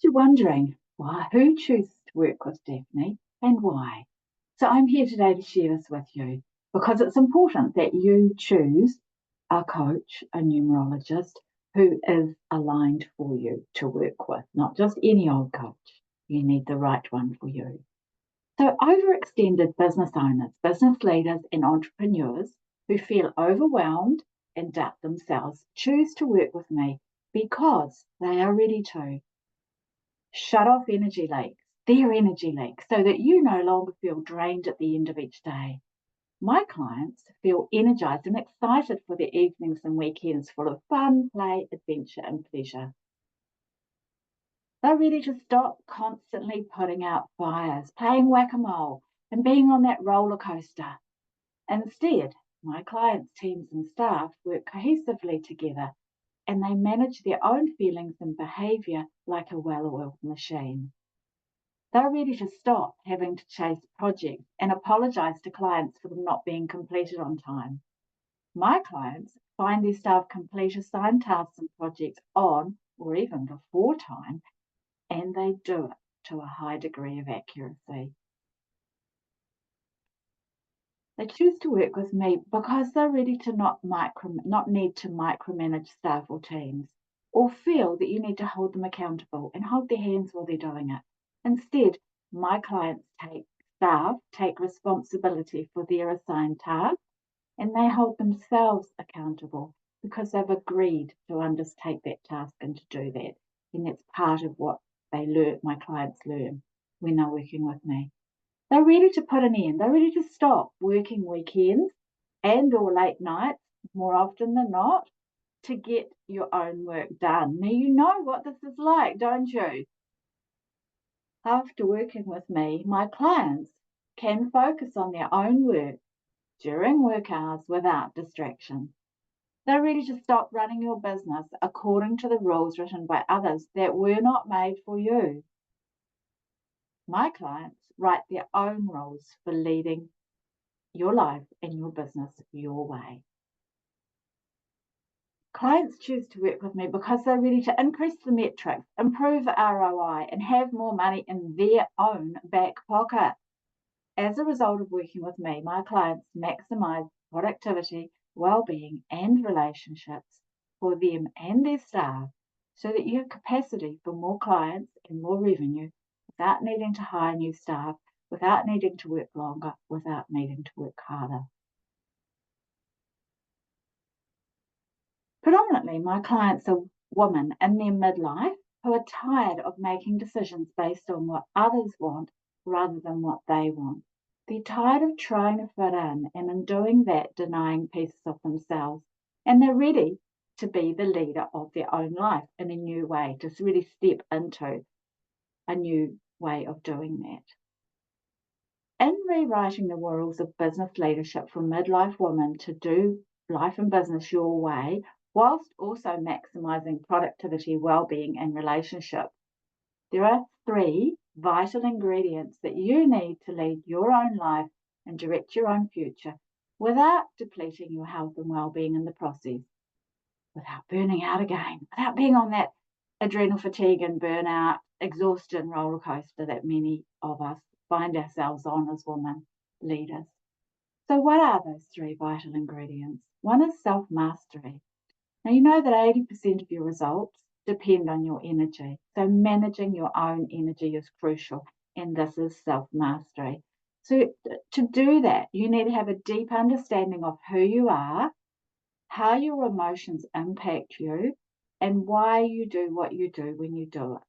You're wondering who chooses to work with Daphne and why. So I'm here today to share this with you because it's important that you choose a coach, a numerologist who is aligned for you to work with, not just any old coach. You need the right one for you. So overextended business owners, business leaders and entrepreneurs who feel overwhelmed and doubt themselves choose to work with me because they are ready to shut off their energy leaks, so that you no longer feel drained at the end of each day. My clients feel energized and excited for their evenings and weekends full of fun, play, adventure, and pleasure. They're ready to stop constantly putting out fires, playing whack-a-mole, and being on that roller coaster. Instead, my clients' teams and staff work cohesively together and they manage their own feelings and behavior like a well-oiled machine. They're ready to stop having to chase projects and apologize to clients for them not being completed on time. My clients find their staff complete assigned tasks and projects on or even before time, and they do it to a high degree of accuracy. They choose to work with me because they're ready to not need to micromanage staff or teams, or feel that you need to hold them accountable and hold their hands while they're doing it. Instead, my clients take responsibility for their assigned tasks, and they hold themselves accountable because they've agreed to undertake that task and to do that. And that's part of what my clients learn when they're working with me. They're ready to put an end. They're ready to stop working weekends and or late nights more often than not to get your own work done. Now, you know what this is like, don't you? After working with me, my clients can focus on their own work during work hours without distraction. They're ready to stop running your business according to the rules written by others that were not made for you. My clients write their own rules for leading your life and your business your way. Clients choose to work with me because they're ready to increase the metrics, improve ROI, and have more money in their own back pocket. As a result of working with me, my clients maximize productivity, well-being, and relationships for them and their staff so that you have capacity for more clients and more revenue without needing to hire new staff, without needing to work longer, without needing to work harder. Predominantly, my clients are women in their midlife who are tired of making decisions based on what others want rather than what they want. They're tired of trying to fit in and in doing that denying pieces of themselves. And they're ready to be the leader of their own life in a new way, to really step into a new way of doing that. In rewriting the rules of business leadership for midlife women to do life and business your way, whilst also maximizing productivity, well-being, and relationship, there are 3 vital ingredients that you need to lead your own life and direct your own future without depleting your health and well-being in the process, without burning out again, without being on that adrenal fatigue and burnout, exhaustion roller coaster that many of us find ourselves on as women leaders. So what are those 3 vital ingredients? One is self-mastery. Now, you know that 80% of your results depend on your energy. So managing your own energy is crucial, and this is self-mastery. So to do that, you need to have a deep understanding of who you are, how your emotions impact you, and why you do what you do when you do it.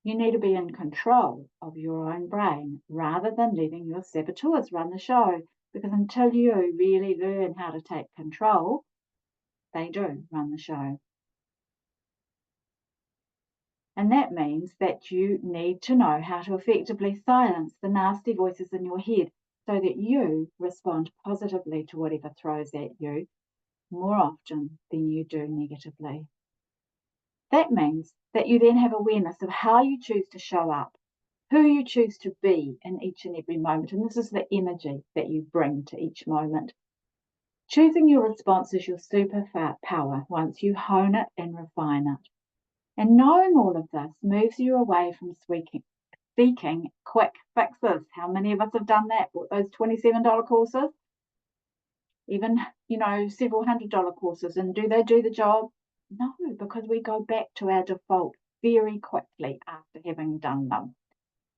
You need to be in control of your own brain rather than letting your saboteurs run the show, because until you really learn how to take control, they do run the show. And that means that you need to know how to effectively silence the nasty voices in your head so that you respond positively to whatever throws at you more often than you do negatively. That means that you then have awareness of how you choose to show up, who you choose to be in each and every moment. And this is the energy that you bring to each moment. Choosing your response is your superpower once you hone it and refine it. And knowing all of this moves you away from seeking quick fixes. How many of us have done that? Bought those $27 courses, even, several $100 courses, and do they do the job? No, because we go back to our default very quickly after having done them,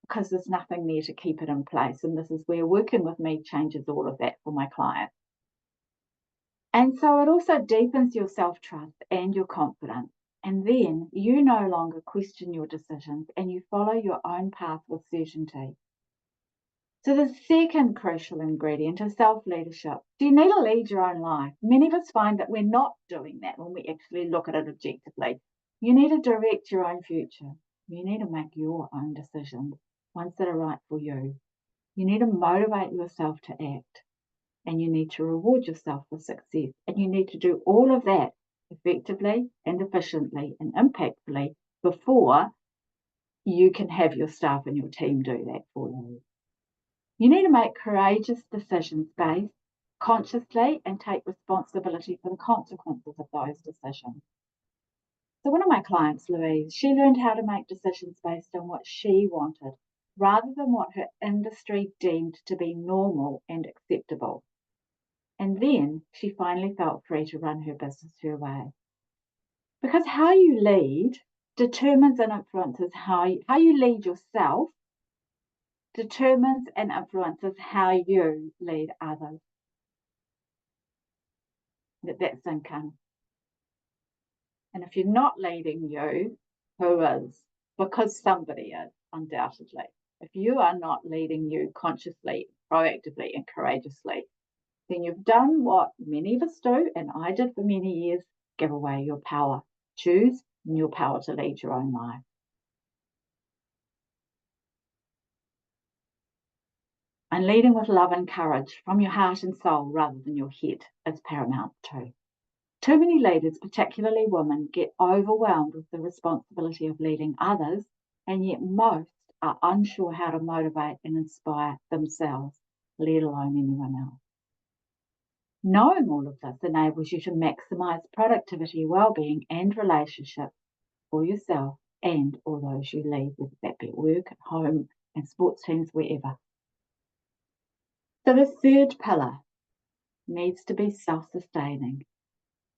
because there's nothing there to keep it in place. And this is where working with me changes all of that for my clients. And so it also deepens your self-trust and your confidence. And then you no longer question your decisions and you follow your own path with certainty. So the second crucial ingredient is self-leadership. Do you need to lead your own life? Many of us find that we're not doing that when we actually look at it objectively. You need to direct your own future. You need to make your own decisions, ones that are right for you. You need to motivate yourself to act, and you need to reward yourself for success. And you need to do all of that effectively and efficiently and impactfully before you can have your staff and your team do that for you. You need to make courageous decisions based consciously and take responsibility for the consequences of those decisions. So one of my clients, Louise, she learned how to make decisions based on what she wanted rather than what her industry deemed to be normal and acceptable. And then she finally felt free to run her business her way. Because how you lead determines and influences how you lead yourself, determines and influences how you lead others. That's income. And if you're not leading you, who is? Because somebody is, undoubtedly. If you are not leading you consciously, proactively, and courageously, then you've done what many of us do, and I did for many years, give away your power. Choose your power to lead your own life. And leading with love and courage from your heart and soul rather than your head is paramount too. Too many leaders, particularly women, get overwhelmed with the responsibility of leading others, and yet most are unsure how to motivate and inspire themselves, let alone anyone else. Knowing all of this enables you to maximize productivity, well-being, and relationships for yourself and all those you lead, whether that be at work, at home, and sports teams, wherever. So the third pillar needs to be self-sustaining.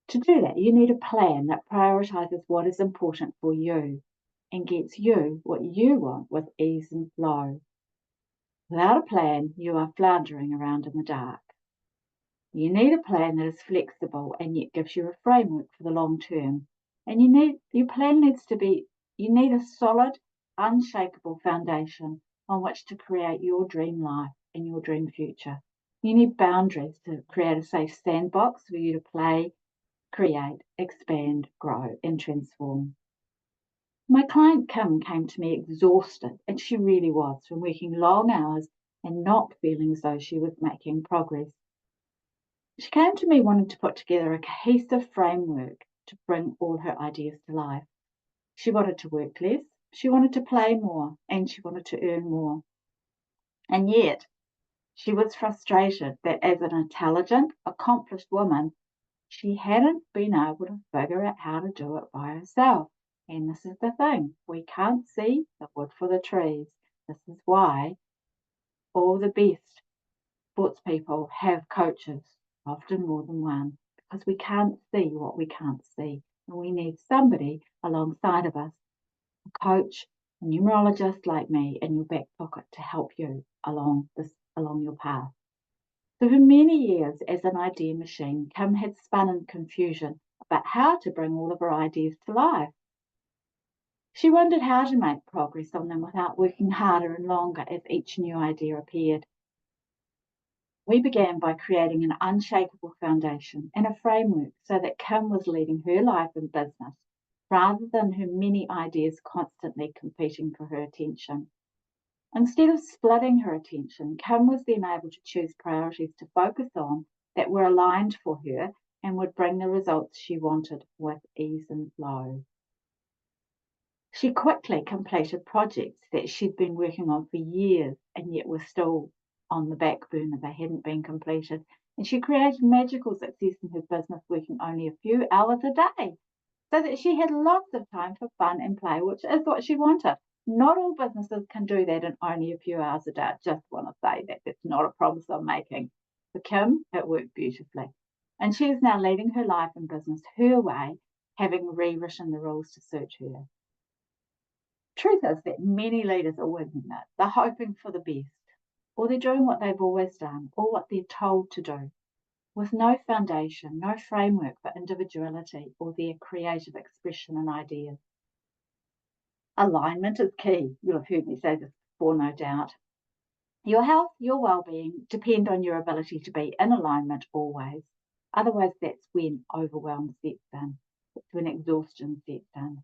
To do that, you need a plan that prioritizes what is important for you and gets you what you want with ease and flow. Without a plan, you are floundering around in the dark. You need a plan that is flexible and yet gives you a framework for the long term. And you need a solid, unshakable foundation on which to create your dream life and your dream future. You need boundaries to create a safe sandbox for you to play, create, expand, grow, and transform. My client Kim came to me exhausted, and she really was, from working long hours and not feeling as though she was making progress. She came to me wanting to put together a cohesive framework to bring all her ideas to life. She wanted to work less, she wanted to play more, and she wanted to earn more. And yet, she was frustrated that as an intelligent, accomplished woman, she hadn't been able to figure out how to do it by herself. And this is the thing, we can't see the wood for the trees. This is why all the best sports people have coaches, often more than one, because we can't see what we can't see. And we need somebody alongside of us, a coach, a numerologist like me in your back pocket to help you along your path. So for many years as an idea machine, Kim had spun in confusion about how to bring all of her ideas to life. She wondered how to make progress on them without working harder and longer as each new idea appeared. We began by creating an unshakable foundation and a framework so that Kim was leading her life and business rather than her many ideas constantly competing for her attention. Instead of splitting her attention, Kim was then able to choose priorities to focus on that were aligned for her and would bring the results she wanted with ease and flow. She quickly completed projects that she'd been working on for years and yet were still on the back burner. They hadn't been completed. And she created magical success in her business, working only a few hours a day. so that she had lots of time for fun and play, which is what she wanted. Not all businesses can do that in only a few hours a day. I just want to say that that's not a promise I'm making. For Kim, it worked beautifully. And she is now leading her life and business her way, having rewritten the rules to suit her. Truth is that many leaders are winging it. They're hoping for the best, or they're doing what they've always done, or what they're told to do, with no foundation, no framework for individuality or their creative expression and ideas. Alignment is key. You'll have heard me say this before, no doubt. Your health, your well-being depend on your ability to be in alignment always. Otherwise, that's when overwhelm sets in. It's when exhaustion sets in.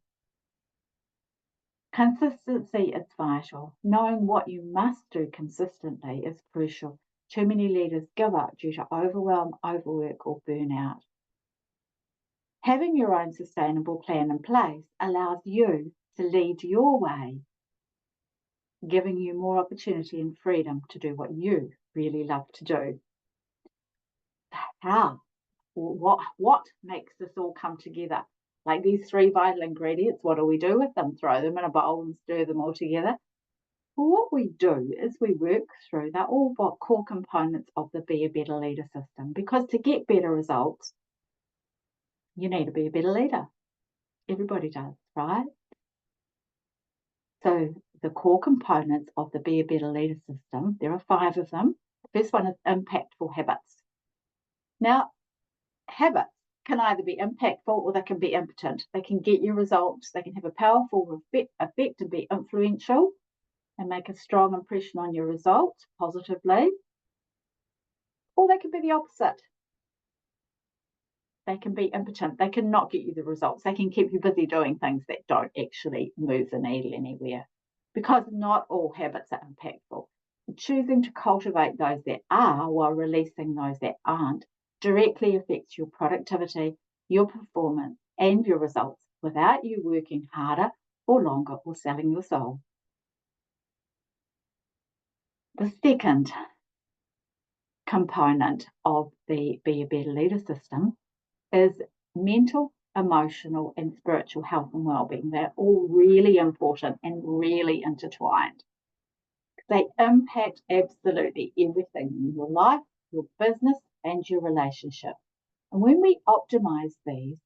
Consistency is vital. Knowing what you must do consistently is crucial. Too many leaders give up due to overwhelm, overwork, or burnout. Having your own sustainable plan in place allows you to lead your way, giving you more opportunity and freedom to do what you really love to do. How? What makes this all come together? Like these 3 vital ingredients, what do we do with them? Throw them in a bowl and stir them all together? Well, what we do is we work through, they're all core components of the Be a Better Leader system, because to get better results, you need to be a better leader. Everybody does, right? So the core components of the Be a Better Leader system, there are 5 of them. The first one is impactful habits. Now, habits can either be impactful or they can be impotent. They can get you results, they can have a powerful effect and be influential and make a strong impression on your results positively, or they can be the opposite. They can be impotent. They cannot get you the results. They can keep you busy doing things that don't actually move the needle anywhere, because not all habits are impactful. Choosing to cultivate those that are while releasing those that aren't directly affects your productivity, your performance, and your results without you working harder or longer or selling your soul. The second component of the Be a Better Leader system is mental, emotional, and spiritual health and well-being. They're all really important and really intertwined. They impact absolutely everything in your life, your business, and your relationship. And when we optimize these,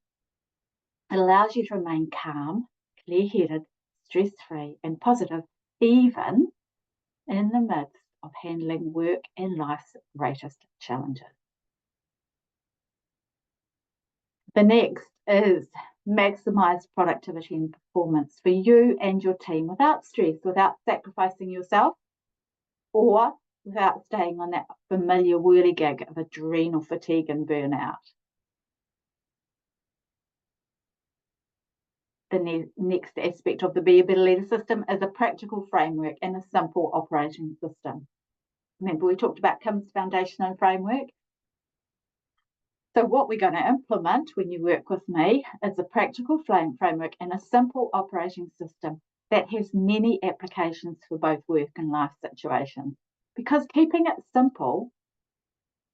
it allows you to remain calm, clear-headed, stress-free, and positive, even in the midst of handling work and life's greatest challenges. The next is maximize productivity and performance for you and your team without stress, without sacrificing yourself, or without staying on that familiar whirligig of adrenal fatigue and burnout. The next aspect of the Be a Better Leader system is a practical framework and a simple operating system. Remember, we talked about Kim's foundation and framework. So what we're going to implement when you work with me is a practical framework and a simple operating system that has many applications for both work and life situations. Because keeping it simple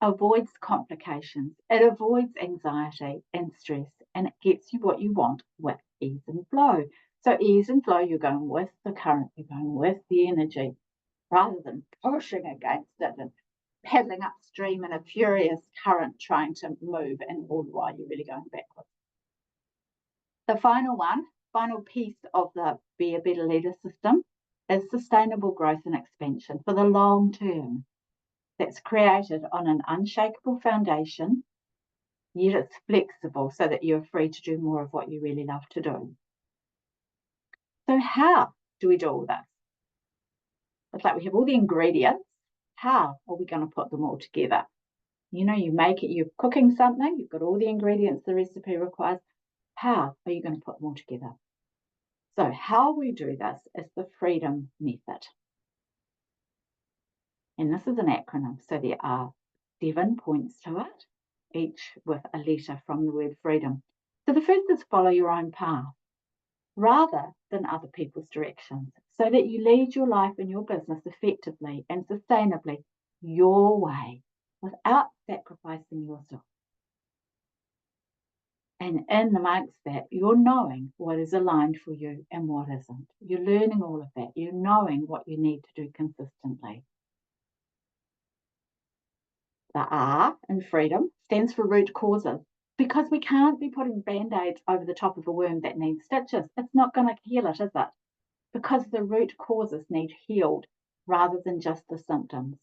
avoids complications, it avoids anxiety and stress, and it gets you what you want with ease and flow. So ease and flow, you're going with the current, you're going with the energy, rather than pushing against it and paddling upstream in a furious current trying to move, and all the while you're really going backwards. The final piece of the Be a Better Leader system is sustainable growth and expansion for the long term. That's created on an unshakable foundation, yet it's flexible so that you're free to do more of what you really love to do. So how do we do all this? It's like we have all the ingredients. How are we going to put them all together? You know, you make it, you're cooking something, you've got all the ingredients the recipe requires. How are you going to put them all together? So how we do this is the Freedom Method. And this is an acronym, so there are 7 points to it, each with a letter from the word freedom. So the first is follow your own path rather than other people's directions, so that you lead your life and your business effectively and sustainably your way without sacrificing yourself. And in amongst that, you're knowing what is aligned for you and what isn't. You're learning all of that. You're knowing what you need to do consistently. The R in freedom stands for root causes, because we can't be putting band-aids over the top of a wound that needs stitches. It's not going to heal it, is it? Because the root causes need healed rather than just the symptoms.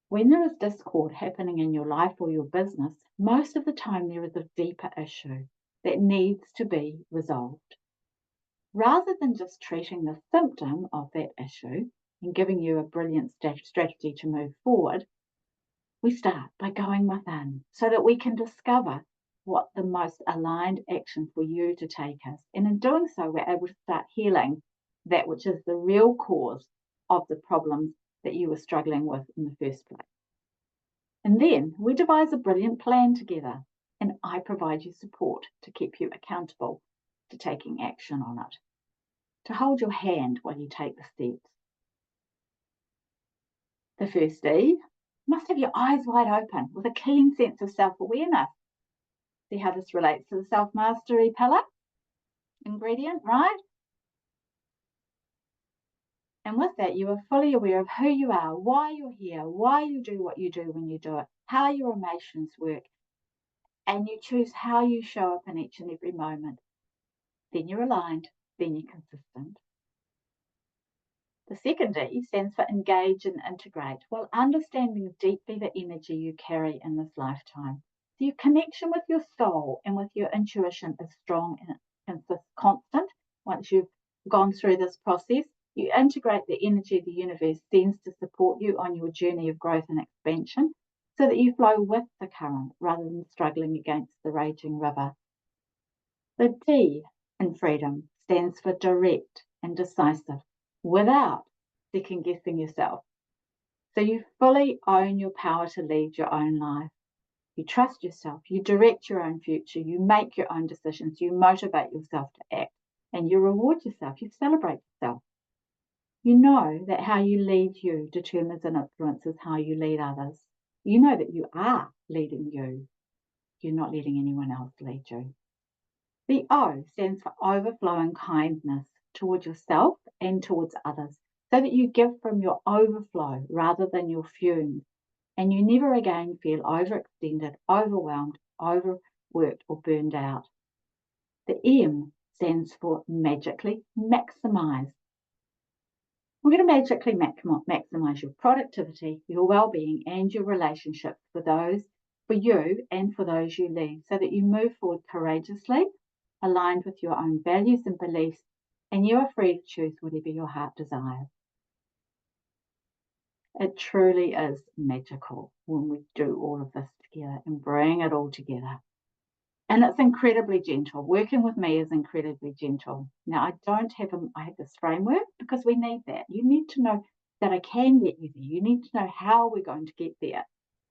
When there is discord happening in your life or your business, most of the time there is a deeper issue that needs to be resolved. Rather than just treating the symptom of that issue and giving you a brilliant strategy to move forward, we start by going within so that we can discover what the most aligned action for you to take is. And in doing so, we're able to start healing that which is the real cause of the problems that you were struggling with in the first place. And then we devise a brilliant plan together, and I provide you support to keep you accountable to taking action on it, to hold your hand while you take the steps. The first D, you must have your eyes wide open with a keen sense of self-awareness. See how this relates to the self-mastery pillar ingredient, right? And with that, you are fully aware of who you are, why you're here, why you do what you do when you do it, how your emotions work, and you choose how you show up in each and every moment. Then you're aligned, then you're consistent. The second D stands for engage and integrate, while understanding deeply the energy you carry in this lifetime. So your connection with your soul and with your intuition is strong and constant. Once you've gone through this process, you integrate the energy the universe sends to support you on your journey of growth and expansion so that you flow with the current rather than struggling against the raging river. The D in freedom stands for direct and decisive without second guessing yourself. So you fully own your power to lead your own life. You trust yourself, you direct your own future, you make your own decisions, you motivate yourself to act, and you reward yourself, you celebrate yourself. You know that how you lead you determines and influences how you lead others. You know that you are leading you. You're not letting anyone else lead you. The O stands for overflowing kindness towards yourself and towards others, so that you give from your overflow rather than your fumes, and you never again feel overextended, overwhelmed, overworked, or burned out. The M stands for magically maximize. We're going to magically maximize your productivity, your well-being, and your relationships for you and for those you lead, so that you move forward courageously, aligned with your own values and beliefs, and you are free to choose whatever your heart desires. It truly is magical when we do all of this together and bring it all together. And it's incredibly gentle. Working with me is incredibly gentle. Now, I have this framework because we need that. You need to know that I can get you there. You need to know how we're going to get there.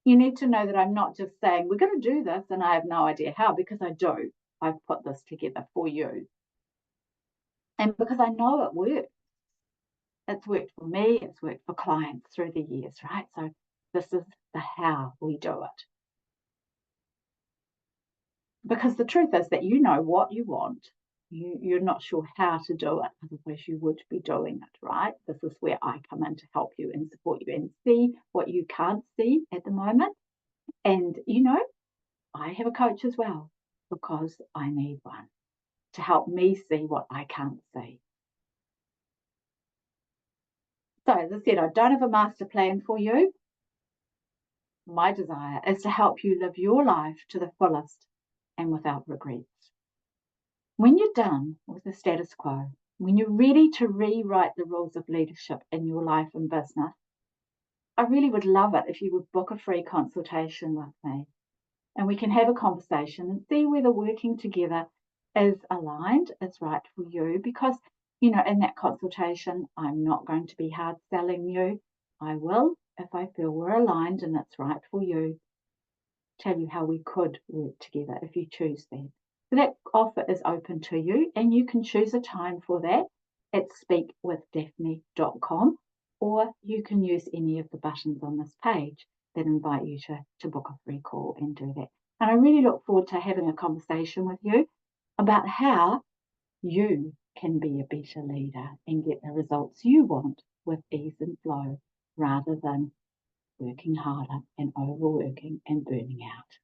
You need to know that I'm not just saying, we're going to do this and I have no idea how, because I do. I've put this together for you. And because I know it works. It's worked for me, it's worked for clients through the years, right? So this is the how we do it. Because the truth is that you know what you want. You're not sure how to do it, otherwise you would be doing it, right? This is where I come in to help you and support you and see what you can't see at the moment. And, I have a coach as well, because I need one to help me see what I can't see. So, as I said, I don't have a master plan for you. My desire is to help you live your life to the fullest and without regrets. When you're done with the status quo, when you're ready to rewrite the rules of leadership in your life and business, I really would love it if you would book a free consultation with me, and we can have a conversation and see whether working together is aligned, is right for you. Because, in that consultation, I'm not going to be hard selling you. I will, if I feel we're aligned and it's right for you, tell you how we could work together if you choose that. So that offer is open to you, and you can choose a time for that at speakwithdaphne.com, or you can use any of the buttons on this page that invite you to book a free call and do that. And I really look forward to having a conversation with you about how you can be a better leader and get the results you want with ease and flow rather than working harder and overworking and burning out.